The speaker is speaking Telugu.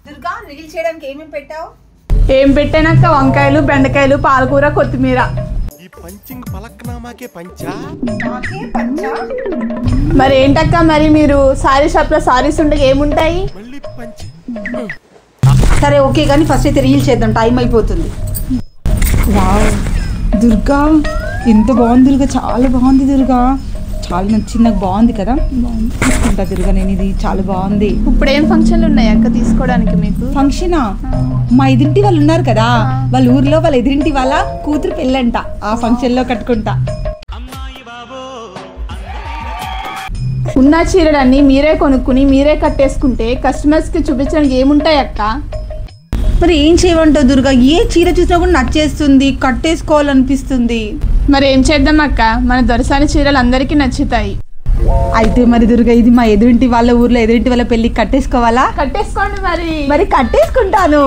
దుర్గా రీల్ చేయడానికి ఏమేమి పెట్టావు? ఏం పెట్టానక్క? వంకాయలు, బెండకాయలు, పాలకూర, కొత్తిమీర. ఈ పంచింగ్ పలక్నామాకే పంచా నాకే పంచా. మరి ఏంటక్క, మరి మీరు సారీ షాప్ లో సారీస్ ఉండగా ఏముంటాయి? మళ్ళీ పంచి. సరే ఓకే కానీ ఫస్ట్ అయితే రీల్ చేద్దాం, టైం అయిపోతుంది. వావ్ దుర్గా ఎంత బాగుంది దుర్గా, చాలా బాగుంది దుర్గా, చాలా నచ్చింది నాకు. బాగుంది కదా, బాగుంది. తీసుకుంటా దుర్గా నేను, ఇది చాలా బాగుంది. ఇప్పుడు ఏం ఫంక్షన్లు ఉన్నాయి అక్క తీసుకోవడానికి మీకు? ఫంక్షనా? మా ఎదురింటి వాళ్ళు ఉన్నారు కదా, వాళ్ళ ఊర్లో వాళ్ళ ఎదురింటి వాళ్ళ కూతురు పెళ్ళంట, ఆ ఫంక్షన్ లో కట్టుకుంటా. ఉన్న చీరలన్నీ మీరే కొనుక్కుని మీరే కట్టేసుకుంటే కస్టమర్స్ కి చూపించడానికి ఏముంటాయి అక్క? మరి ఏం చేయమంటావు దుర్గా, ఏ చీర చూసినా కూడా నచ్చేస్తుంది, కట్టేసుకోవాలనిపిస్తుంది. మరి ఏం చేద్దాం అక్క, మన దొరసాని చీరలు అందరికీ నచ్చుతాయి. అయితే మరి దుర్గా ఇది మా ఎదురింటి వాళ్ళ ఊర్లో ఎదురింటి వాళ్ళ పెళ్ళికి కట్టేసుకోవాలా? కట్టేసుకోండి మరి. మరి కట్టేసుకుంటాను.